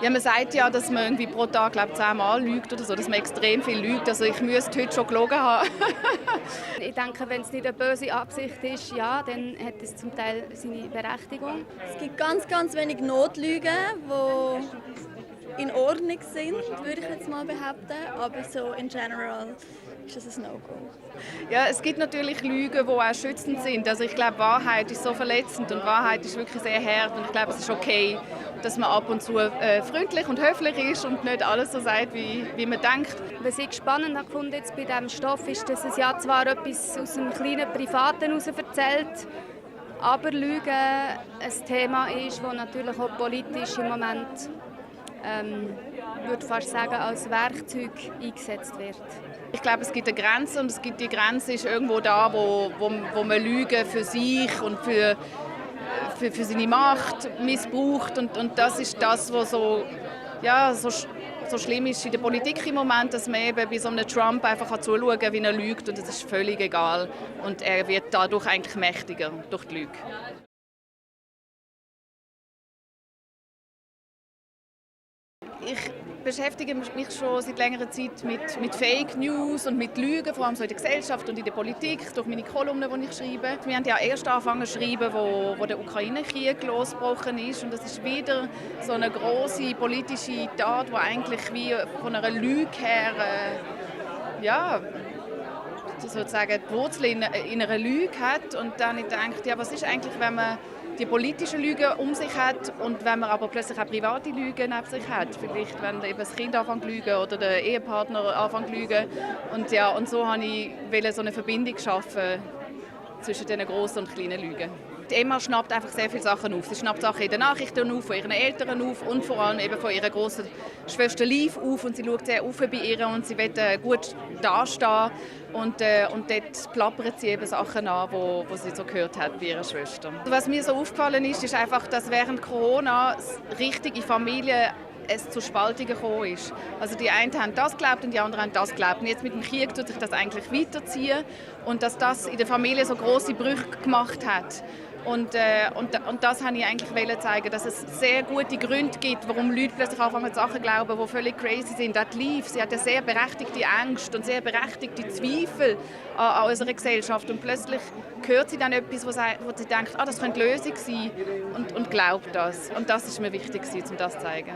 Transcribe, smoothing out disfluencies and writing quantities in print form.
Ja, man sagt ja, dass man irgendwie pro Tag, glaube ich, 10-mal lügt oder so, dass man extrem viel lügt. Also ich müsste heute schon gelogen haben. Ich denke, wenn es nicht eine böse Absicht ist, ja, dann hat es zum Teil seine Berechtigung. Es gibt ganz, ganz wenig Notlügen, die in Ordnung sind, würde ich jetzt mal behaupten. Aber so in general ist das ein No-Go. Ja, es gibt natürlich Lügen, die auch schützend sind. Also ich glaube, Wahrheit ist so verletzend und Wahrheit ist wirklich sehr hart. Und ich glaube, es ist okay, dass man ab und zu freundlich und höflich ist und nicht alles so sagt, wie man denkt. Was ich spannend gefunden jetzt bei diesem Stoff ist, dass es ja zwar etwas aus dem kleinen Privaten heraus erzählt, aber Lügen ein Thema ist, das natürlich auch politisch im Moment, würde fast sagen, als Werkzeug eingesetzt wird. Ich glaube, es gibt eine Grenze und die Grenze ist irgendwo da, wo man Lügen für sich und für seine Macht missbraucht. Und das ist das, was so schlimm ist in der Politik im Moment, dass man eben bei so einem Trump einfach zuschauen kann, wie er lügt, und das ist völlig egal. Und er wird dadurch eigentlich mächtiger, durch die Lüge. Ich beschäftige mich schon seit längerer Zeit mit Fake News und mit Lügen, vor allem so in der Gesellschaft und in der Politik, durch meine Kolumnen, die ich schreibe. Wir haben ja erst angefangen zu schreiben, wo der Ukraine-Krieg losgebrochen ist. Und das ist wieder so eine grosse politische Tat, die eigentlich wie von einer Lüge her sozusagen die Wurzel in einer Lüge hat. Und dann habe ich gedacht, ja, was ist eigentlich, wenn man die politischen Lügen um sich hat und wenn man aber plötzlich auch private Lügen neben sich hat. Vielleicht, wenn eben das Kind anfängt zu lügen oder der Ehepartner anfängt zu lügen. Und so wollte ich so eine Verbindung schaffen zwischen diesen grossen und kleinen Lügen. Die Emma schnappt einfach sehr viele Sachen auf. Sie schnappt Sachen in den Nachrichten auf, von ihren Eltern auf und vor allem eben von ihrer grossen Schwester Liv auf. Und sie schaut sehr auf bei ihr und sie will gut dastehen. Und dort plappert sie eben Sachen an, die sie so gehört hat bei ihrer Schwester. Was mir so aufgefallen ist einfach, dass während Corona richtige Familien es zu Spaltungen gekommen ist. Also die einen haben das geglaubt und die anderen haben das geglaubt. Und jetzt mit dem Krieg tut sich das eigentlich weiterziehen und dass das in der Familie so grosse Brüche gemacht hat. Und das wollte ich eigentlich zeigen, dass es sehr gute Gründe gibt, warum Leute plötzlich anfangen, Sachen zu glauben, die völlig crazy sind. Auch Liv, sie hat eine sehr berechtigte Angst und sehr berechtigte Zweifel an unserer Gesellschaft. Und plötzlich hört sie dann etwas, wo sie denkt, das könnte die Lösung sein und glaubt das. Und das ist mir wichtig, um das zu zeigen.